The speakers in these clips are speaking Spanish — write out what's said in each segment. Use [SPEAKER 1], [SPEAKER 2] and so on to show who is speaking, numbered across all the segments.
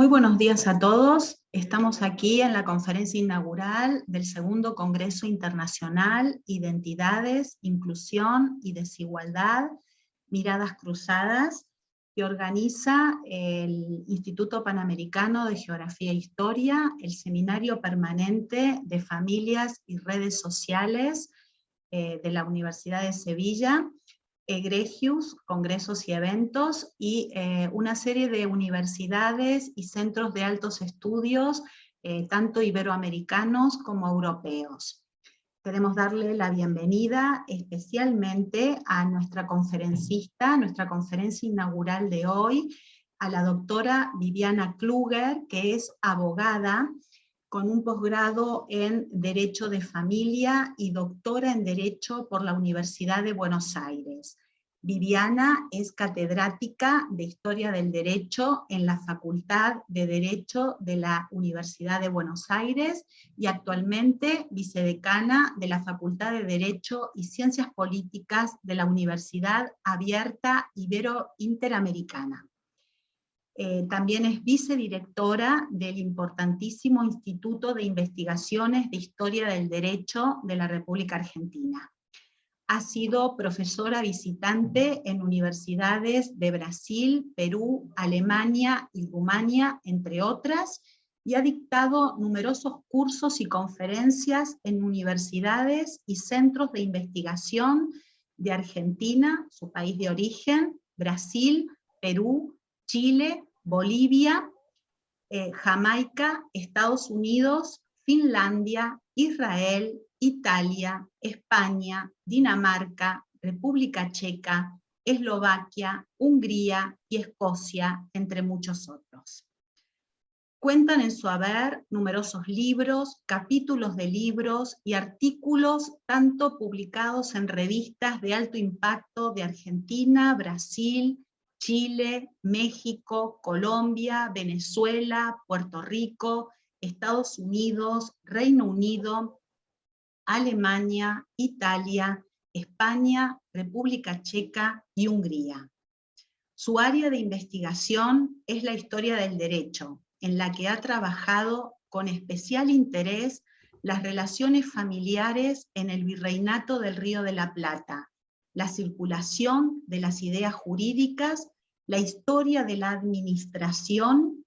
[SPEAKER 1] Muy buenos días a todos. Estamos aquí en la conferencia inaugural del segundo Congreso Internacional Identidades, Inclusión y Desigualdad, Miradas Cruzadas, que organiza el Instituto Panamericano de Geografía e Historia, el Seminario Permanente de Familias y Redes Sociales de la Universidad de Sevilla, Egregius, congresos y eventos, y una serie de universidades y centros de altos estudios, tanto iberoamericanos como europeos. Queremos darle la bienvenida especialmente a nuestra conferencista, nuestra conferencia inaugural de hoy, a la doctora Viviana Kluger, que es abogada, con un posgrado en Derecho de Familia y doctora en Derecho por la Universidad de Buenos Aires. Viviana es catedrática de Historia del Derecho en la Facultad de Derecho de la Universidad de Buenos Aires y actualmente vicedecana de la Facultad de Derecho y Ciencias Políticas de la Universidad Abierta Ibero-Interamericana. También es vicedirectora del importantísimo Instituto de Investigaciones de Historia del Derecho de la República Argentina. Ha sido profesora visitante en universidades de Brasil, Perú, Alemania y Rumania, entre otras, y ha dictado numerosos cursos y conferencias en universidades y centros de investigación de Argentina, su país de origen, Brasil, Perú, Chile, Bolivia, Jamaica, Estados Unidos, Finlandia, Israel, Italia, España, Dinamarca, República Checa, Eslovaquia, Hungría y Escocia, entre muchos otros. Cuentan en su haber numerosos libros, capítulos de libros y artículos tanto publicados en revistas de alto impacto de Argentina, Brasil, Chile, México, Colombia, Venezuela, Puerto Rico, Estados Unidos, Reino Unido, Alemania, Italia, España, República Checa y Hungría. Su área de investigación es la historia del derecho, en la que ha trabajado con especial interés las relaciones familiares en el Virreinato del Río de la Plata, la circulación de las ideas jurídicas, la historia de la administración,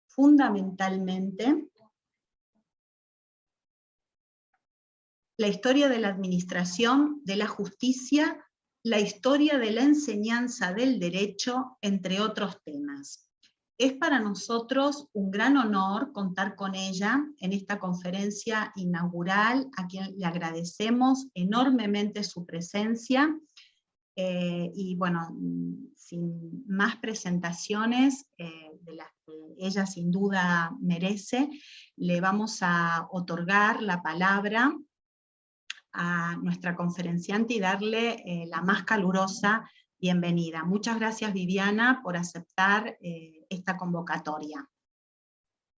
[SPEAKER 1] fundamentalmente, la historia de la administración, de la justicia, la historia de la enseñanza del derecho, entre otros temas. Es para nosotros un gran honor contar con ella en esta conferencia inaugural, a quien le agradecemos enormemente su presencia, y bueno, sin más presentaciones, de las que ella sin duda merece, le vamos a otorgar la palabra a nuestra conferenciante y darle la más calurosa bienvenida. Muchas gracias, Viviana, por aceptar esta convocatoria.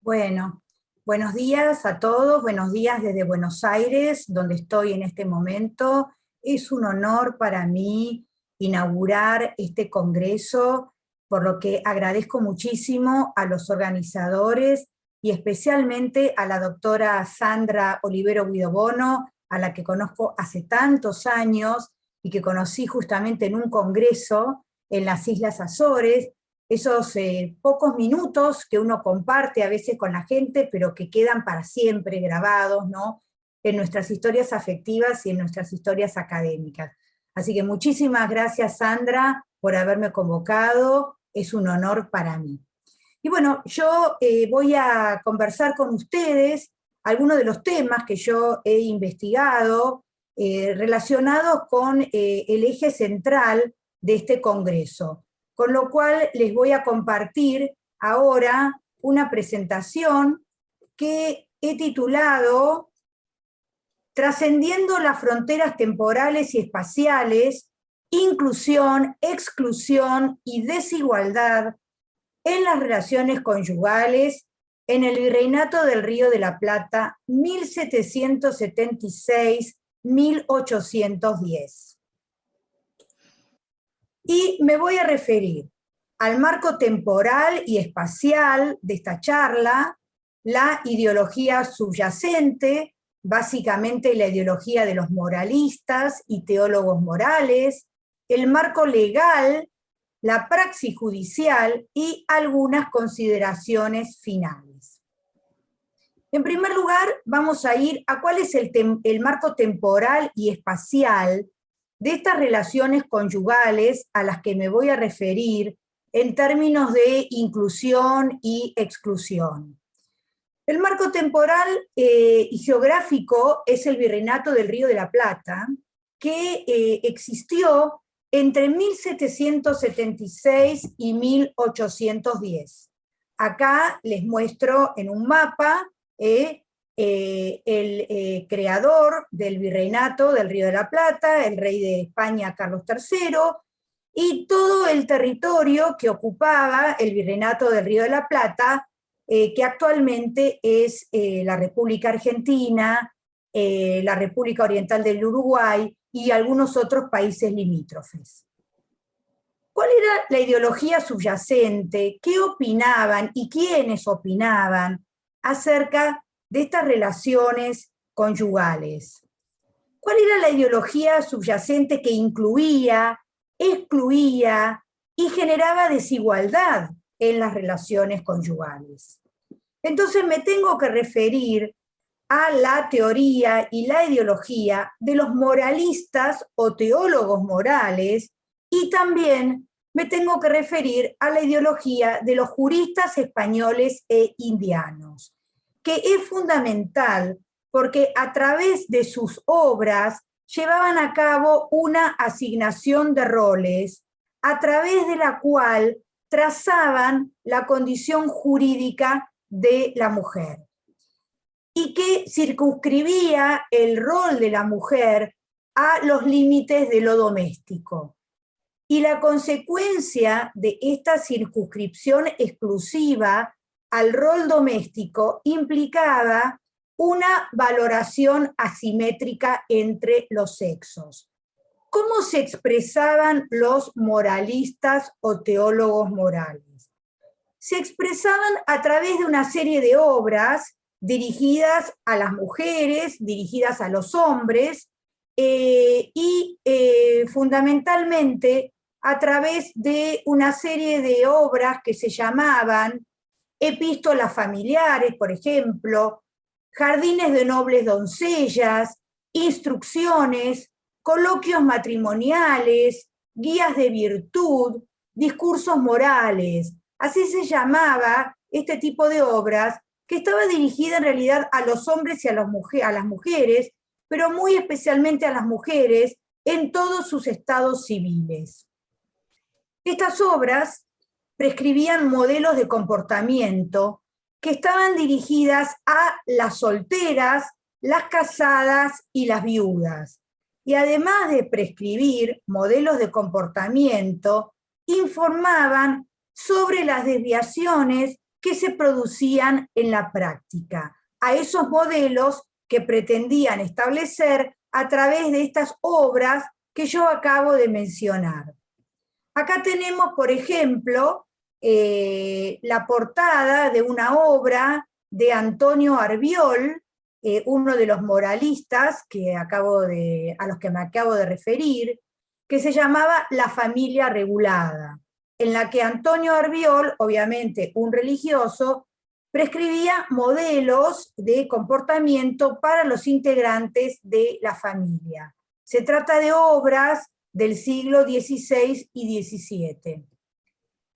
[SPEAKER 2] Bueno, buenos días a todos, buenos días desde Buenos Aires, donde estoy en este momento. Es un honor para mí inaugurar este congreso, por lo que agradezco muchísimo a los organizadores y especialmente a la doctora Sandra Olivero Guidobono, a la que conozco hace tantos años y que conocí justamente en un congreso en las Islas Azores, esos pocos minutos que uno comparte a veces con la gente, pero que quedan para siempre grabados, ¿no?, en nuestras historias afectivas y en nuestras historias académicas. Así que muchísimas gracias, Sandra, por haberme convocado, es un honor para mí. Y bueno, yo voy a conversar con ustedes algunos de los temas que yo he investigado relacionados con el eje central de este congreso, con lo cual les voy a compartir ahora una presentación que he titulado Trascendiendo las fronteras temporales y espaciales, inclusión, exclusión y desigualdad en las relaciones conyugales en el Virreinato del Río de la Plata, 1776-1810. Y me voy a referir al marco temporal y espacial de esta charla, la ideología subyacente, básicamente la ideología de los moralistas y teólogos morales, el marco legal, la praxis judicial y algunas consideraciones finales. En primer lugar, vamos a ir a cuál es el marco temporal y espacial de estas relaciones conyugales a las que me voy a referir en términos de inclusión y exclusión. El marco temporal y geográfico es el Virreinato del Río de la Plata, que existió entre 1776 y 1810. Acá les muestro en un mapa el creador del Virreinato del Río de la Plata, el rey de España Carlos III, y todo el territorio que ocupaba el Virreinato del Río de la Plata, que actualmente es la República Argentina, la República Oriental del Uruguay y algunos otros países limítrofes. ¿Cuál era la ideología subyacente? ¿Qué opinaban y quiénes opinaban acerca de estas relaciones conyugales? ¿Cuál era la ideología subyacente que incluía, excluía y generaba desigualdad en las relaciones conyugales? Entonces me tengo que referir a la teoría y la ideología de los moralistas o teólogos morales, y también me tengo que referir a la ideología de los juristas españoles e indianos, que es fundamental porque a través de sus obras llevaban a cabo una asignación de roles a través de la cual trazaban la condición jurídica de la mujer y que circunscribía el rol de la mujer a los límites de lo doméstico. Y la consecuencia de esta circunscripción exclusiva al rol doméstico implicaba una valoración asimétrica entre los sexos. ¿Cómo se expresaban los moralistas o teólogos morales? Se expresaban a través de una serie de obras dirigidas a las mujeres, dirigidas a los hombres, y fundamentalmente a través de una serie de obras que se llamaban epístolas familiares, por ejemplo, jardines de nobles doncellas, instrucciones, coloquios matrimoniales, guías de virtud, discursos morales. Así se llamaba este tipo de obras, que estaba dirigida en realidad a los hombres y a las mujeres, pero muy especialmente a las mujeres en todos sus estados civiles. Estas obras prescribían modelos de comportamiento que estaban dirigidas a las solteras, las casadas y las viudas. Y además de prescribir modelos de comportamiento, informaban sobre las desviaciones que se producían en la práctica, a esos modelos que pretendían establecer a través de estas obras que yo acabo de mencionar. Acá tenemos, por ejemplo, la portada de una obra de Antonio Arbiol, uno de los moralistas a los que me acabo de referir, que se llamaba La familia regulada, en la que Antonio Arbiol, obviamente un religioso, prescribía modelos de comportamiento para los integrantes de la familia. Se trata de obras del siglo XVI y XVII.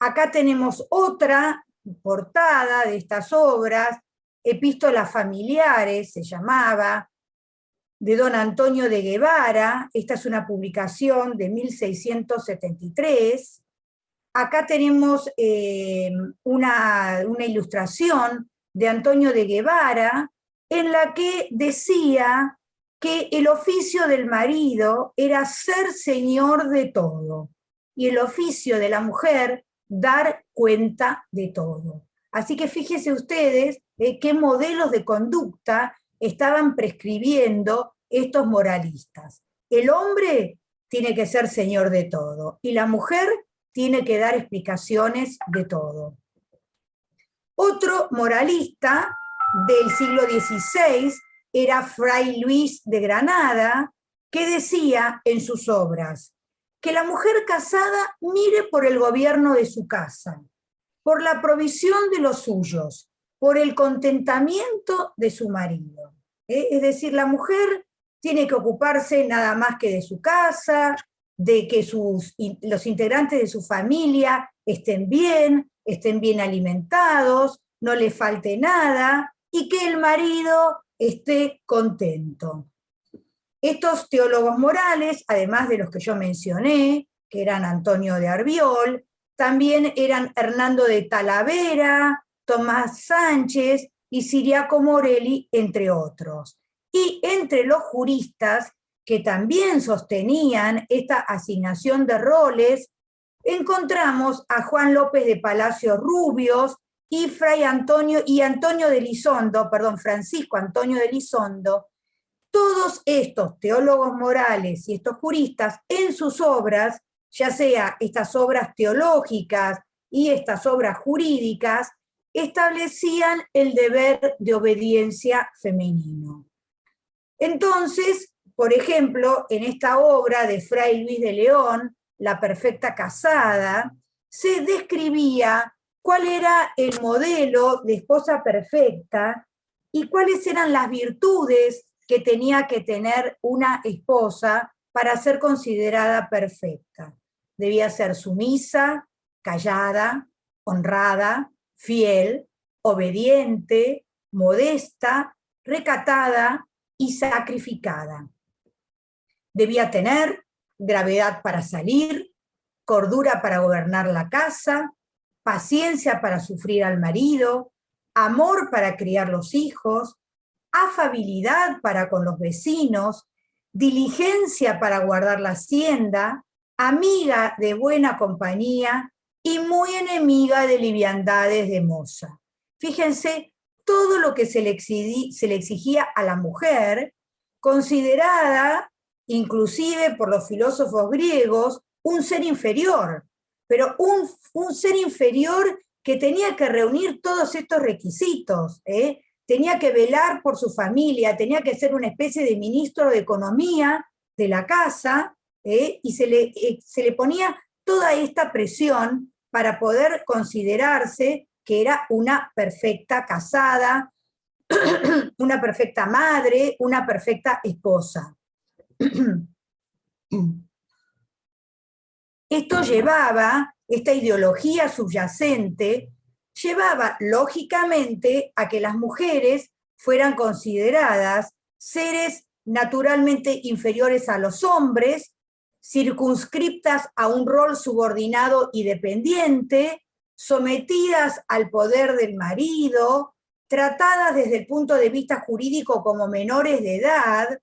[SPEAKER 2] Acá tenemos otra portada de estas obras, Epístolas familiares se llamaba, de don Antonio de Guevara. Esta es una publicación de 1673. Acá tenemos una ilustración de Antonio de Guevara en la que decía que el oficio del marido era ser señor de todo, y el oficio de la mujer, dar cuenta de todo. Así que fíjense ustedes qué modelos de conducta estaban prescribiendo estos moralistas. El hombre tiene que ser señor de todo, y la mujer tiene que dar explicaciones de todo. Otro moralista del siglo XVI era Fray Luis de Granada, que decía en sus obras que la mujer casada mire por el gobierno de su casa, por la provisión de los suyos, por el contentamiento de su marido. Es decir, la mujer tiene que ocuparse nada más que de su casa, de que los integrantes de su familia estén bien alimentados, no le falte nada, y que el marido esté contento. Estos teólogos morales, además de los que yo mencioné, que eran Antonio de Arbiol, también eran Hernando de Talavera, Tomás Sánchez y Ciriaco Morelli, entre otros. Y entre los juristas que también sostenían esta asignación de roles, encontramos a Juan López de Palacios Rubios y Francisco Antonio de Elizondo. Todos estos teólogos morales y estos juristas en sus obras, ya sea estas obras teológicas y estas obras jurídicas, establecían el deber de obediencia femenino. Entonces, por ejemplo, en esta obra de Fray Luis de León, La perfecta casada, se describía cuál era el modelo de esposa perfecta y cuáles eran las virtudes que tenía que tener una esposa para ser considerada perfecta. Debía ser sumisa, callada, honrada, fiel, obediente, modesta, recatada y sacrificada. Debía tener gravedad para salir, cordura para gobernar la casa, paciencia para sufrir al marido, amor para criar los hijos, afabilidad para con los vecinos, diligencia para guardar la hacienda, amiga de buena compañía y muy enemiga de liviandades de moza. Fíjense todo lo que se le exigía a la mujer, considerada inclusive por los filósofos griegos un ser inferior, pero un ser inferior que tenía que reunir todos estos requisitos, tenía que velar por su familia, tenía que ser una especie de ministro de economía de la casa, y se le ponía toda esta presión para poder considerarse que era una perfecta casada, una perfecta madre, una perfecta esposa. Esto llevaba, esta ideología subyacente, llevaba lógicamente a que las mujeres fueran consideradas seres naturalmente inferiores a los hombres, circunscriptas a un rol subordinado y dependiente, sometidas al poder del marido, tratadas desde el punto de vista jurídico como menores de edad,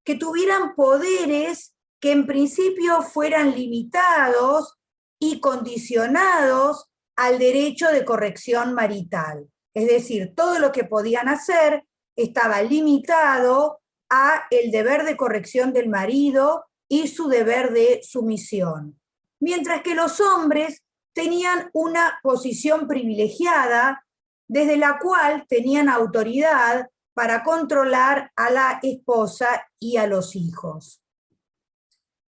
[SPEAKER 2] que tuvieran poderes que en principio fueran limitados y condicionados al derecho de corrección marital. Es decir, todo lo que podían hacer estaba limitado a el deber de corrección del marido y su deber de sumisión. Mientras que los hombres tenían una posición privilegiada desde la cual tenían autoridad para controlar a la esposa y a los hijos.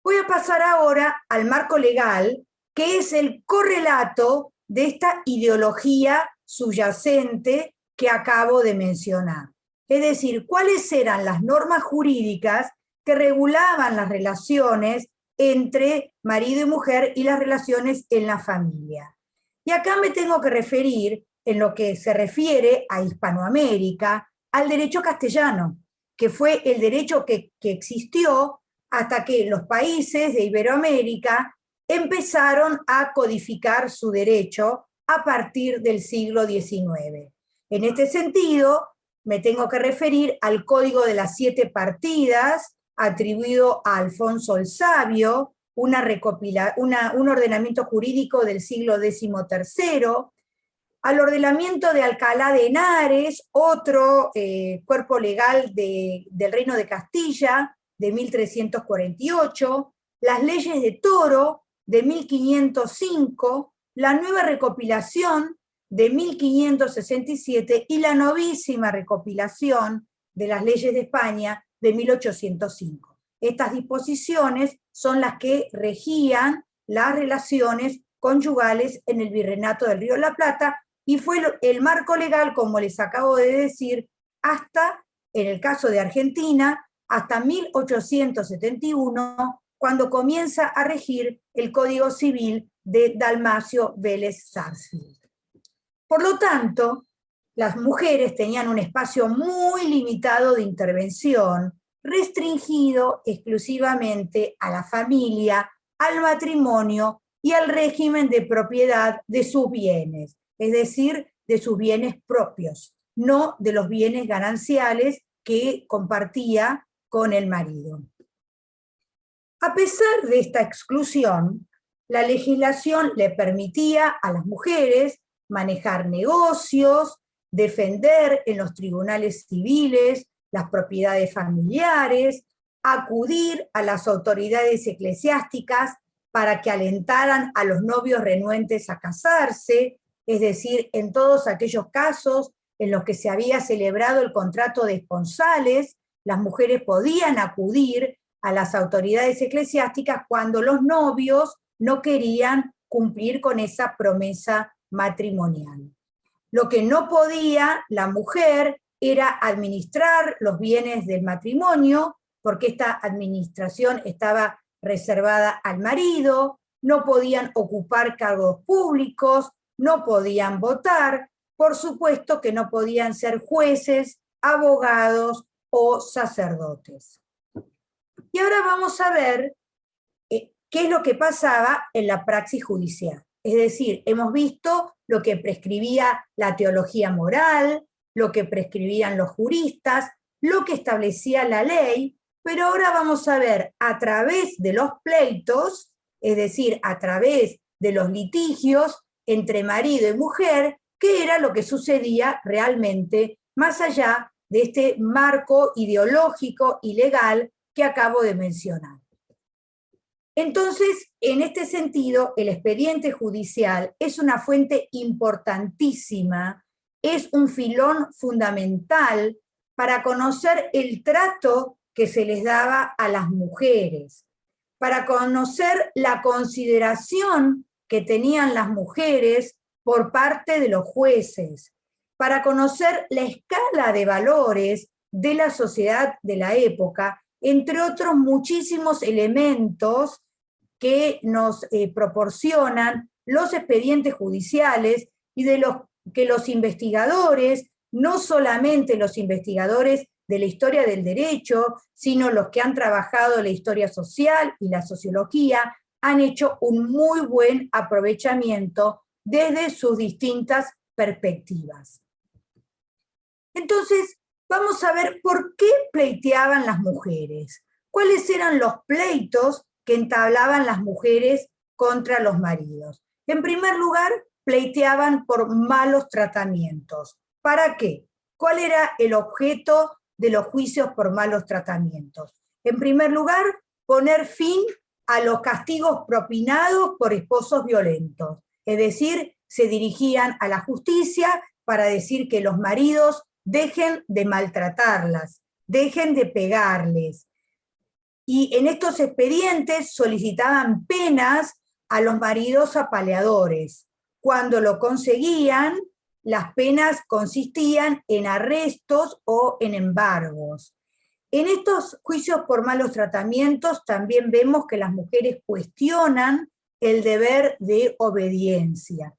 [SPEAKER 2] Voy a pasar ahora al marco legal, que es el correlato de esta ideología subyacente que acabo de mencionar. Es decir, cuáles eran las normas jurídicas que regulaban las relaciones entre marido y mujer y las relaciones en la familia. Y acá me tengo que referir, en lo que se refiere a Hispanoamérica, al derecho castellano, que fue el derecho que existió hasta que los países de Iberoamérica empezaron a codificar su derecho a partir del siglo XIX. En este sentido, me tengo que referir al Código de las 7 Partidas, atribuido a Alfonso el Sabio, un ordenamiento jurídico del siglo XIII, al ordenamiento de Alcalá de Henares, otro cuerpo legal del Reino de Castilla, de 1348, las leyes de Toro, de 1505, la nueva recopilación de 1567 y la novísima recopilación de las leyes de España de 1805. Estas disposiciones son las que regían las relaciones conyugales en el Virreinato del Río de la Plata, y fue el marco legal, como les acabo de decir, hasta, en el caso de Argentina, hasta 1871, cuando comienza a regir el Código Civil de Dalmacio Vélez Sarsfield. Por lo tanto, las mujeres tenían un espacio muy limitado de intervención, restringido exclusivamente a la familia, al matrimonio y al régimen de propiedad de sus bienes, es decir, de sus bienes propios, no de los bienes gananciales que compartía con el marido. A pesar de esta exclusión, la legislación le permitía a las mujeres manejar negocios, defender en los tribunales civiles las propiedades familiares, acudir a las autoridades eclesiásticas para que alentaran a los novios renuentes a casarse, es decir, en todos aquellos casos en los que se había celebrado el contrato de esponsales, las mujeres podían acudir a las autoridades eclesiásticas cuando los novios no querían cumplir con esa promesa matrimonial. Lo que no podía la mujer era administrar los bienes del matrimonio, porque esta administración estaba reservada al marido, no podían ocupar cargos públicos, no podían votar, por supuesto que no podían ser jueces, abogados o sacerdotes. Y ahora vamos a ver qué es lo que pasaba en la praxis judicial. Es decir, hemos visto lo que prescribía la teología moral, lo que prescribían los juristas, lo que establecía la ley, pero ahora vamos a ver a través de los pleitos, es decir, a través de los litigios entre marido y mujer, qué era lo que sucedía realmente más allá de este marco ideológico y legal que acabo de mencionar. Entonces, en este sentido, el expediente judicial es una fuente importantísima, es un filón fundamental para conocer el trato que se les daba a las mujeres, para conocer la consideración que tenían las mujeres por parte de los jueces, para conocer la escala de valores de la sociedad de la época, entre otros muchísimos elementos que nos proporcionan los expedientes judiciales y de los que los investigadores, no solamente los investigadores de la historia del derecho, sino los que han trabajado la historia social y la sociología, han hecho un muy buen aprovechamiento desde sus distintas perspectivas. Entonces, vamos a ver por qué pleiteaban las mujeres, cuáles eran los pleitos que entablaban las mujeres contra los maridos. En primer lugar, pleiteaban por malos tratamientos. ¿Para qué? ¿Cuál era el objeto de los juicios por malos tratamientos? En primer lugar, poner fin a los castigos propinados por esposos violentos. Es decir, se dirigían a la justicia para decir que los maridos dejen de maltratarlas, dejen de pegarles. Y en estos expedientes solicitaban penas a los maridos apaleadores. Cuando lo conseguían, las penas consistían en arrestos o en embargos. En estos juicios por malos tratamientos también vemos que las mujeres cuestionan el deber de obediencia.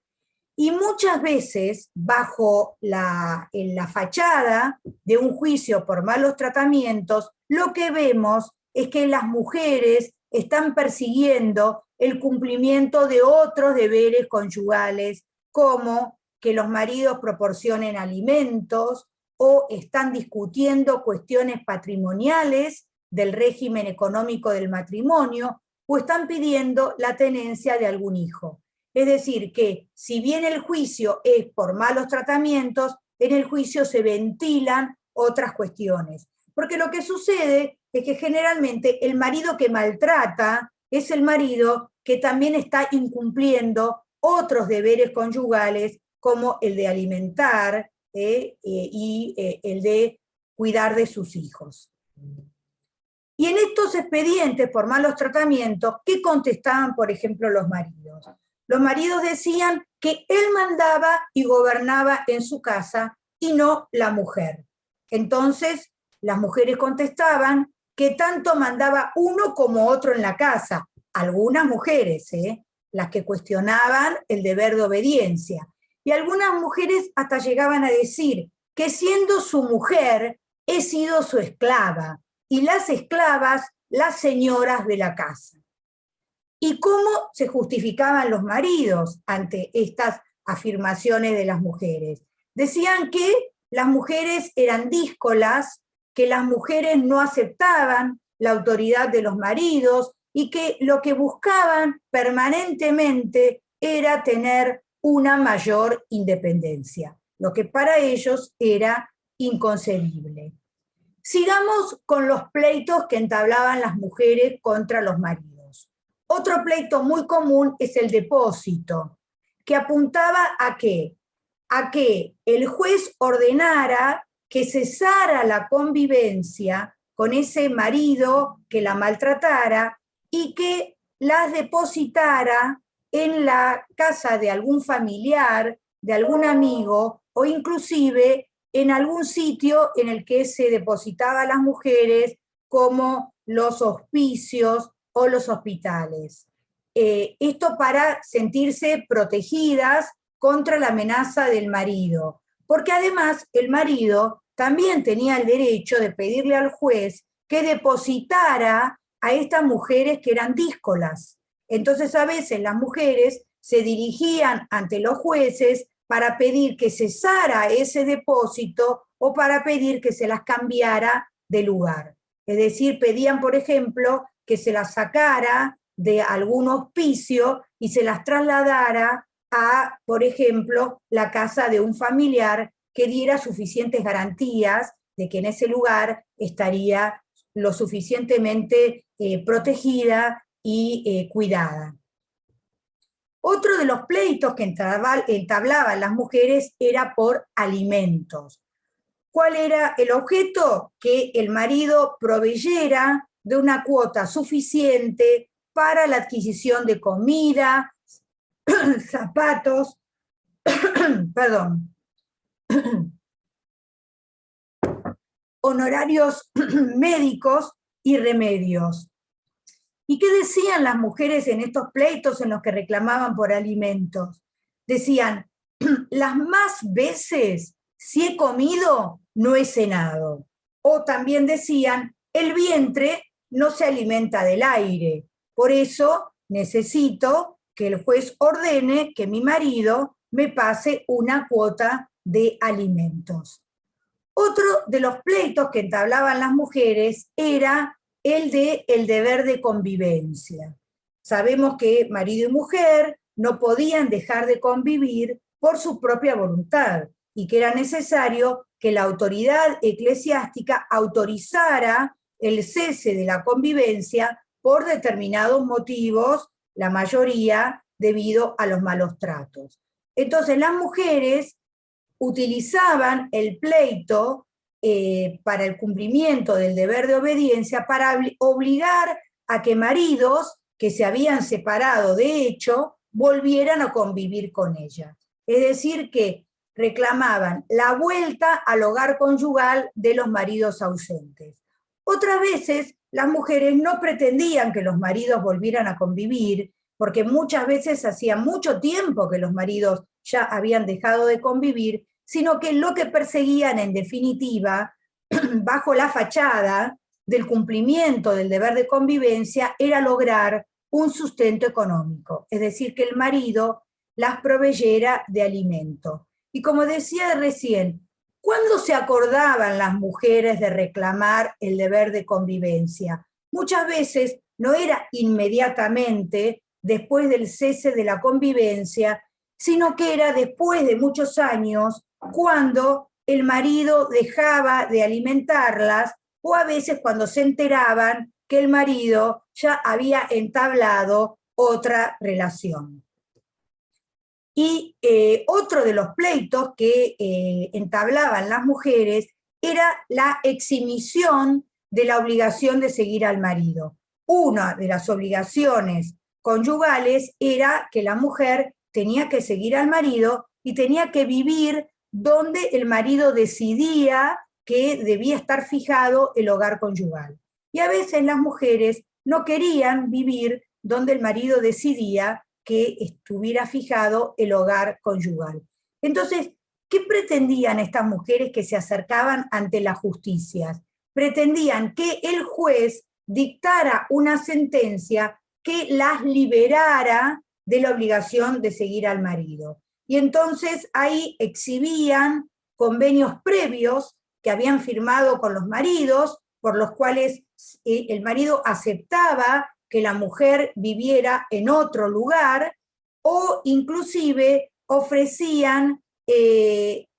[SPEAKER 2] Y muchas veces, bajo en la fachada de un juicio por malos tratamientos, lo que vemos es que las mujeres están persiguiendo el cumplimiento de otros deberes conyugales, como que los maridos proporcionen alimentos, o están discutiendo cuestiones patrimoniales del régimen económico del matrimonio, o están pidiendo la tenencia de algún hijo. Es decir, que si bien el juicio es por malos tratamientos, en el juicio se ventilan otras cuestiones. Porque lo que sucede es que generalmente el marido que maltrata es el marido que también está incumpliendo otros deberes conyugales como el de alimentar y el de cuidar de sus hijos. Y en estos expedientes por malos tratamientos, ¿qué contestaban, por ejemplo, los maridos? Los maridos decían que él mandaba y gobernaba en su casa y no la mujer. Entonces, las mujeres contestaban que tanto mandaba uno como otro en la casa. Algunas mujeres, las que cuestionaban el deber de obediencia. Y algunas mujeres hasta llegaban a decir que siendo su mujer, he sido su esclava, y las esclavas, las señoras de la casa. ¿Y cómo se justificaban los maridos ante estas afirmaciones de las mujeres? Decían que las mujeres eran díscolas, que las mujeres no aceptaban la autoridad de los maridos y que lo que buscaban permanentemente era tener una mayor independencia, lo que para ellos era inconcebible. Sigamos con los pleitos que entablaban las mujeres contra los maridos. Otro pleito muy común es el depósito, que apuntaba ¿a qué? A que el juez ordenara que cesara la convivencia con ese marido que la maltratara y que las depositara en la casa de algún familiar, de algún amigo, o inclusive en algún sitio en el que se depositaba a las mujeres, como los hospicios o los hospitales. Esto para sentirse protegidas contra la amenaza del marido, porque además el marido también tenía el derecho de pedirle al juez que depositara a estas mujeres que eran díscolas. Entonces a veces las mujeres se dirigían ante los jueces para pedir que cesara ese depósito o para pedir que se las cambiara de lugar. Es decir, pedían, por ejemplo, que se las sacara de algún hospicio y se las trasladara a, por ejemplo, la casa de un familiar que diera suficientes garantías de que en ese lugar estaría lo suficientemente protegida y cuidada. Otro de los pleitos que entablaban las mujeres era por alimentos. ¿Cuál era el objeto? Que el marido proveyera de una cuota suficiente para la adquisición de comida, zapatos, perdón, honorarios médicos y remedios. ¿Y qué decían las mujeres en estos pleitos en los que reclamaban por alimentos? Decían, las más veces, si he comido, no he cenado. O también decían, el vientre no se alimenta del aire, por eso necesito que el juez ordene que mi marido me pase una cuota de alimentos. Otro de los pleitos que entablaban las mujeres era el deber de convivencia. Sabemos que marido y mujer no podían dejar de convivir por su propia voluntad y que era necesario que la autoridad eclesiástica autorizara el cese de la convivencia por determinados motivos, la mayoría debido a los malos tratos. Entonces las mujeres utilizaban el pleito para el cumplimiento del deber de obediencia para obligar a que maridos que se habían separado de hecho volvieran a convivir con ellas. Es decir, que reclamaban la vuelta al hogar conyugal de los maridos ausentes. Otras veces las mujeres no pretendían que los maridos volvieran a convivir, porque muchas veces hacía mucho tiempo que los maridos ya habían dejado de convivir, sino que lo que perseguían en definitiva, bajo la fachada del cumplimiento del deber de convivencia, era lograr un sustento económico, es decir, que el marido las proveyera de alimento. Y como decía recién, ¿cuándo se acordaban las mujeres de reclamar el deber de convivencia? Muchas veces no era inmediatamente después del cese de la convivencia, sino que era después de muchos años cuando el marido dejaba de alimentarlas o a veces cuando se enteraban que el marido ya había entablado otra relación. Y otro de los pleitos que entablaban las mujeres era la exhibición de la obligación de seguir al marido. Una de las obligaciones conyugales era que la mujer tenía que seguir al marido y tenía que vivir donde el marido decidía que debía estar fijado el hogar conyugal. Y a veces las mujeres no querían vivir donde el marido decidía que estuviera fijado el hogar conyugal. Entonces, ¿qué pretendían estas mujeres que se acercaban ante la justicia? Pretendían que el juez dictara una sentencia que las liberara de la obligación de seguir al marido. Y entonces ahí exhibían convenios previos que habían firmado con los maridos, por los cuales el marido aceptaba que la mujer viviera en otro lugar, o inclusive ofrecían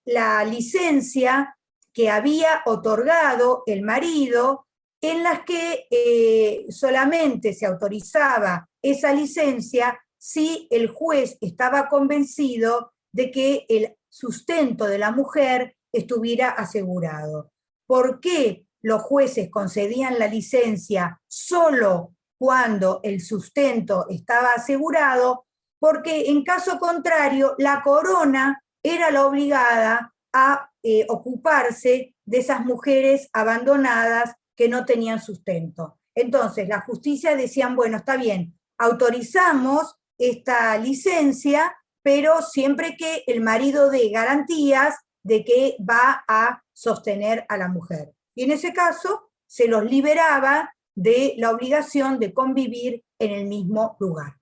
[SPEAKER 2] la licencia que había otorgado el marido, en las que solamente se autorizaba esa licencia si el juez estaba convencido de que el sustento de la mujer estuviera asegurado. ¿Por qué los jueces concedían la licencia solo cuando el sustento estaba asegurado? Porque en caso contrario, la corona era la obligada a ocuparse de esas mujeres abandonadas que no tenían sustento. Entonces, la justicia decían, bueno, está bien, autorizamos esta licencia, pero siempre que el marido dé garantías de que va a sostener a la mujer. Y en ese caso, se los liberaba de la obligación de convivir en el mismo lugar.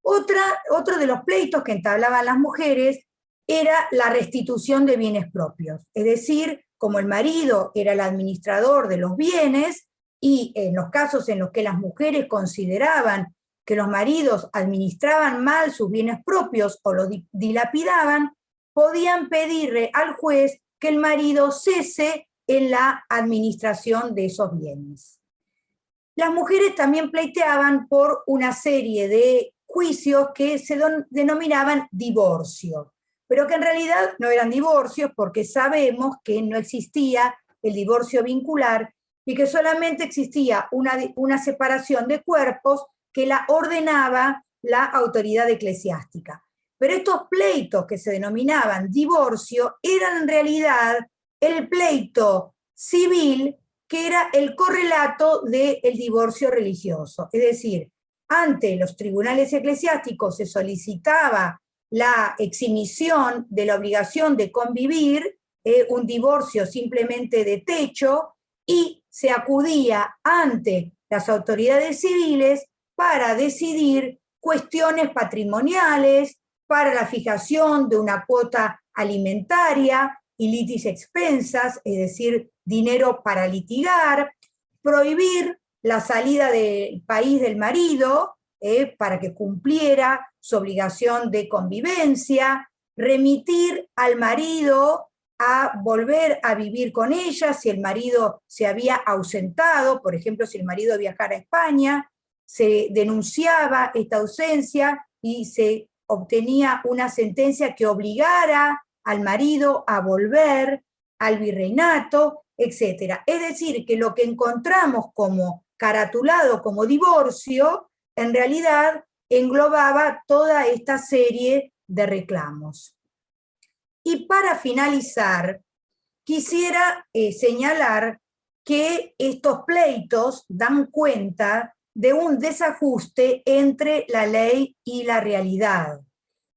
[SPEAKER 2] Otro de los pleitos que entablaban las mujeres era la restitución de bienes propios. Es decir, como el marido era el administrador de los bienes, y en los casos en los que las mujeres consideraban que los maridos administraban mal sus bienes propios o los dilapidaban, podían pedirle al juez que el marido cese en la administración de esos bienes. Las mujeres también pleiteaban por una serie de juicios que se denominaban divorcio, pero que en realidad no eran divorcios porque sabemos que no existía el divorcio vincular y que solamente existía una separación de cuerpos que la ordenaba la autoridad eclesiástica. Pero estos pleitos que se denominaban divorcio eran en realidad el pleito civil que era el correlato del divorcio religioso. Es decir, ante los tribunales eclesiásticos se solicitaba la exhibición de la obligación de convivir, un divorcio simplemente de techo, y se acudía ante las autoridades civiles para decidir cuestiones patrimoniales, para la fijación de una cuota alimentaria y litis expensas, es decir, dinero para litigar, prohibir la salida del país del marido para que cumpliera su obligación de convivencia, remitir al marido a volver a vivir con ella si el marido se había ausentado, por ejemplo, si el marido viajara a España, se denunciaba esta ausencia y se obtenía una sentencia que obligara al marido a volver al virreinato, etc. Es decir, que lo que encontramos como caratulado como divorcio, en realidad englobaba toda esta serie de reclamos. Y para finalizar, quisiera señalar que estos pleitos dan cuenta de un desajuste entre la ley y la realidad,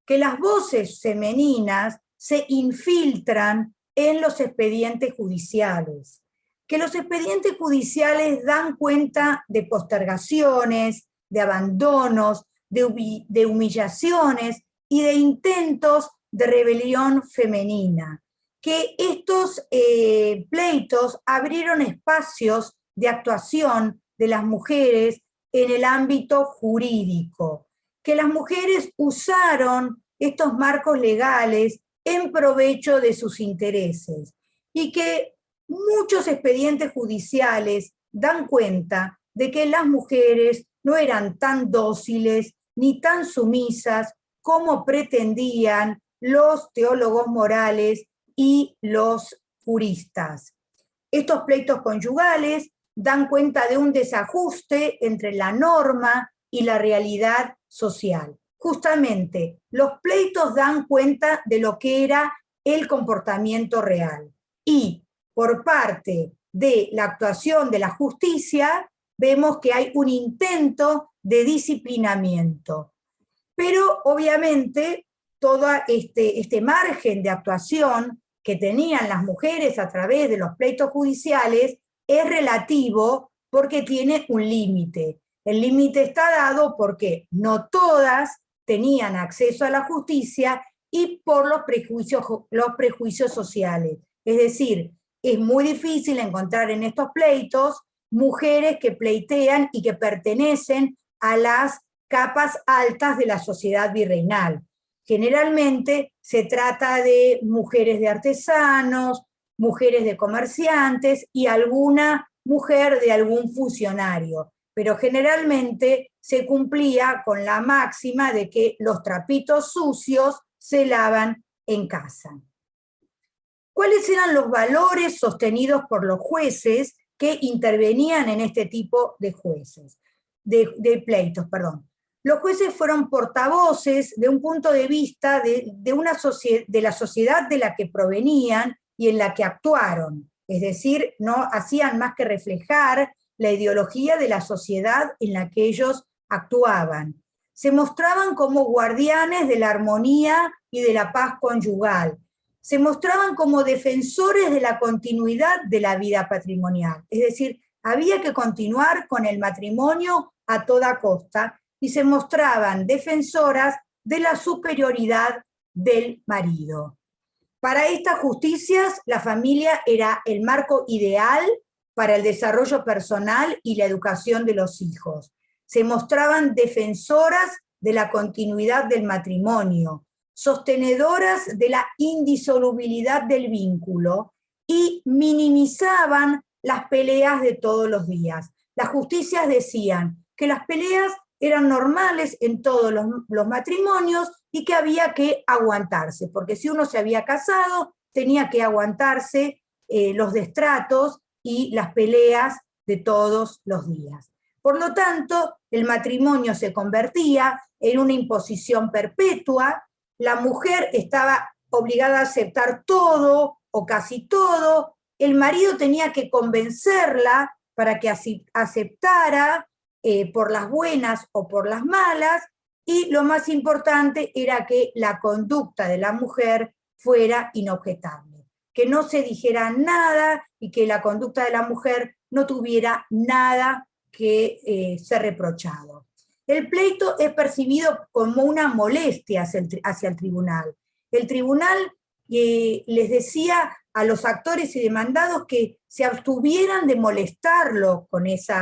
[SPEAKER 2] que las voces femeninas se infiltran en los expedientes judiciales, que los expedientes judiciales dan cuenta de postergaciones, de abandonos, de humillaciones y de intentos de rebelión femenina, que estos pleitos abrieron espacios de actuación de las mujeres en el ámbito jurídico, que las mujeres usaron estos marcos legales en provecho de sus intereses, y que muchos expedientes judiciales dan cuenta de que las mujeres no eran tan dóciles ni tan sumisas como pretendían los teólogos morales y los juristas. Estos pleitos conyugales dan cuenta de un desajuste entre la norma y la realidad social. Justamente, los pleitos dan cuenta de lo que era el comportamiento real. Y por parte de la actuación de la justicia, vemos que hay un intento de disciplinamiento. Pero obviamente todo este margen de actuación que tenían las mujeres a través de los pleitos judiciales es relativo porque tiene un límite. El límite está dado porque no todas tenían acceso a la justicia y por los prejuicios sociales. Es decir, es muy difícil encontrar en estos pleitos mujeres que pleitean y que pertenecen a las capas altas de la sociedad virreinal. Generalmente se trata de mujeres de artesanos, mujeres de comerciantes y alguna mujer de algún funcionario, pero generalmente se cumplía con la máxima de que los trapitos sucios se lavan en casa. ¿Cuáles eran los valores sostenidos por los jueces que intervenían en este tipo de pleitos? Los jueces fueron portavoces de un punto de vista de la sociedad de la que provenían y en la que actuaron. Es decir, no hacían más que reflejar la ideología de la sociedad en la que ellos actuaban. Se mostraban como guardianes de la armonía y de la paz conyugal. Se mostraban como defensores de la continuidad de la vida patrimonial. Es decir, había que continuar con el matrimonio a toda costa, y se mostraban defensoras de la superioridad del marido. Para estas justicias, la familia era el marco ideal para el desarrollo personal y la educación de los hijos. Se mostraban defensoras de la continuidad del matrimonio, sostenedoras de la indisolubilidad del vínculo y minimizaban las peleas de todos los días. Las justicias decían que las peleas eran normales en todos los matrimonios y que había que aguantarse, porque si uno se había casado, tenía que aguantarse los destratos y las peleas de todos los días. Por lo tanto, el matrimonio se convertía en una imposición perpetua, la mujer estaba obligada a aceptar todo o casi todo, el marido tenía que convencerla para que aceptara, por las buenas o por las malas, y lo más importante era que la conducta de la mujer fuera inobjetable, que no se dijera nada y que la conducta de la mujer no tuviera nada que ser reprochado. El pleito es percibido como una molestia hacia el tribunal. El tribunal les decía a los actores y demandados que se abstuvieran de molestarlo con esos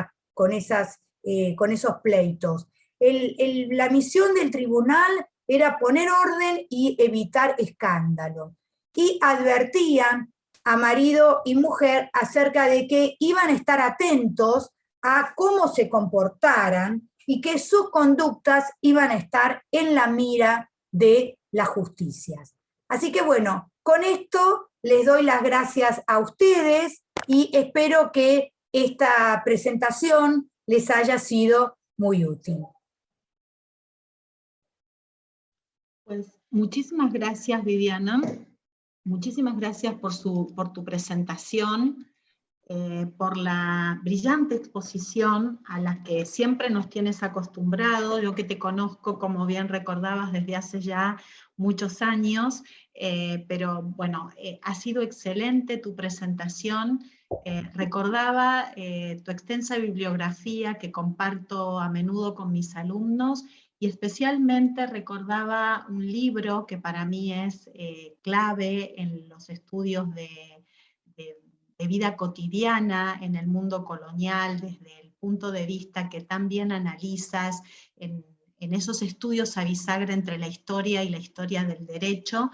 [SPEAKER 2] pleitos. La misión del tribunal era poner orden y evitar escándalo. Y advertían a marido y mujer acerca de que iban a estar atentos a cómo se comportaran y que sus conductas iban a estar en la mira de las justicias. Así que bueno, con esto les doy las gracias a ustedes y espero que esta presentación les haya sido muy útil.
[SPEAKER 1] Pues muchísimas gracias, Viviana. Muchísimas gracias por tu presentación, por la brillante exposición a la que siempre nos tienes acostumbrado. Yo que te conozco, como bien recordabas, desde hace ya muchos años, pero bueno, ha sido excelente tu presentación. Recordaba tu extensa bibliografía que comparto a menudo con mis alumnos, y especialmente recordaba un libro que para mí es clave en los estudios de vida cotidiana en el mundo colonial, desde el punto de vista que también analizas en esos estudios a bisagra entre la historia y la historia del derecho,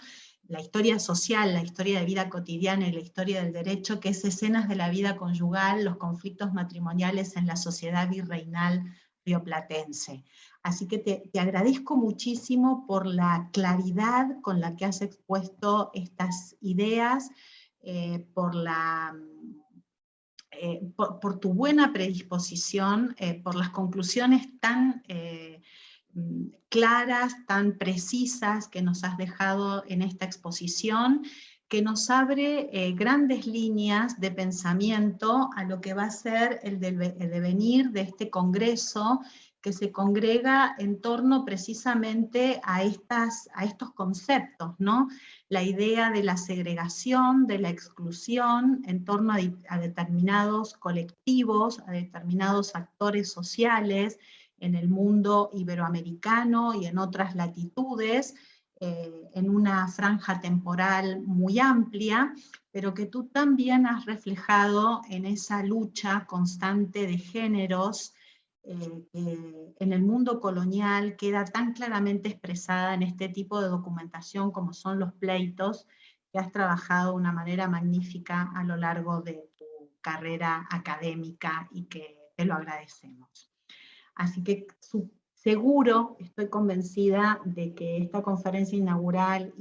[SPEAKER 1] la historia social, la historia de vida cotidiana y la historia del derecho, que es Escenas de la vida conyugal, los conflictos matrimoniales en la sociedad virreinal rioplatense. Así que te agradezco muchísimo por la claridad con la que has expuesto estas ideas, por tu buena predisposición, por las conclusiones tan claras, tan precisas que nos has dejado en esta exposición, que nos abre grandes líneas de pensamiento a lo que va a ser el devenir de este congreso, que se congrega en torno precisamente a estos conceptos, ¿no? La idea de la segregación, de la exclusión, en torno a determinados colectivos, a determinados actores sociales, en el mundo iberoamericano y en otras latitudes, en una franja temporal muy amplia, pero que tú también has reflejado en esa lucha constante de géneros que en el mundo colonial queda tan claramente expresada en este tipo de documentación como son los pleitos, que has trabajado de una manera magnífica a lo largo de tu carrera académica y que te lo agradecemos. Así que seguro, estoy convencida de que esta conferencia inaugural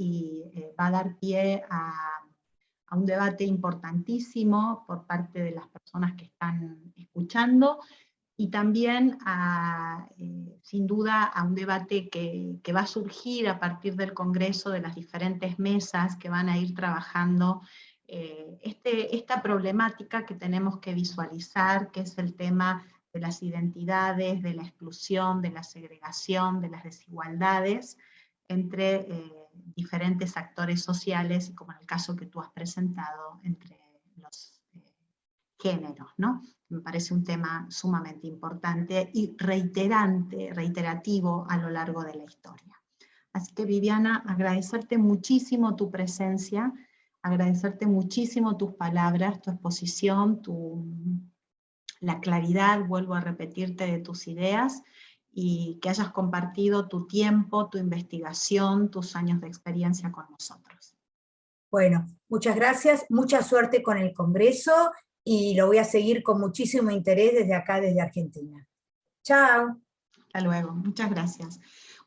[SPEAKER 1] va a dar pie a un debate importantísimo por parte de las personas que están escuchando, y también sin duda a un debate que va a surgir a partir del Congreso, de las diferentes mesas que van a ir trabajando esta problemática que tenemos que visualizar, que es el tema de las identidades, de la exclusión, de la segregación, de las desigualdades entre diferentes actores sociales, y como en el caso que tú has presentado, entre los géneros, ¿no? Me parece un tema sumamente importante y reiterativo a lo largo de la historia. Así que, Viviana, agradecerte muchísimo tu presencia, agradecerte muchísimo tus palabras, tu exposición, la claridad, vuelvo a repetirte, de tus ideas, y que hayas compartido tu tiempo, tu investigación, tus años de experiencia con nosotros.
[SPEAKER 2] Bueno, muchas gracias, mucha suerte con el Congreso, y lo voy a seguir con muchísimo interés desde acá, desde Argentina. Chao.
[SPEAKER 1] Hasta luego, muchas gracias.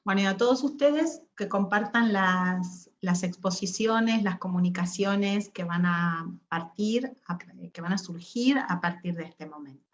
[SPEAKER 1] Bueno, y a todos ustedes que compartan las exposiciones, las comunicaciones que van a surgir a partir de este momento.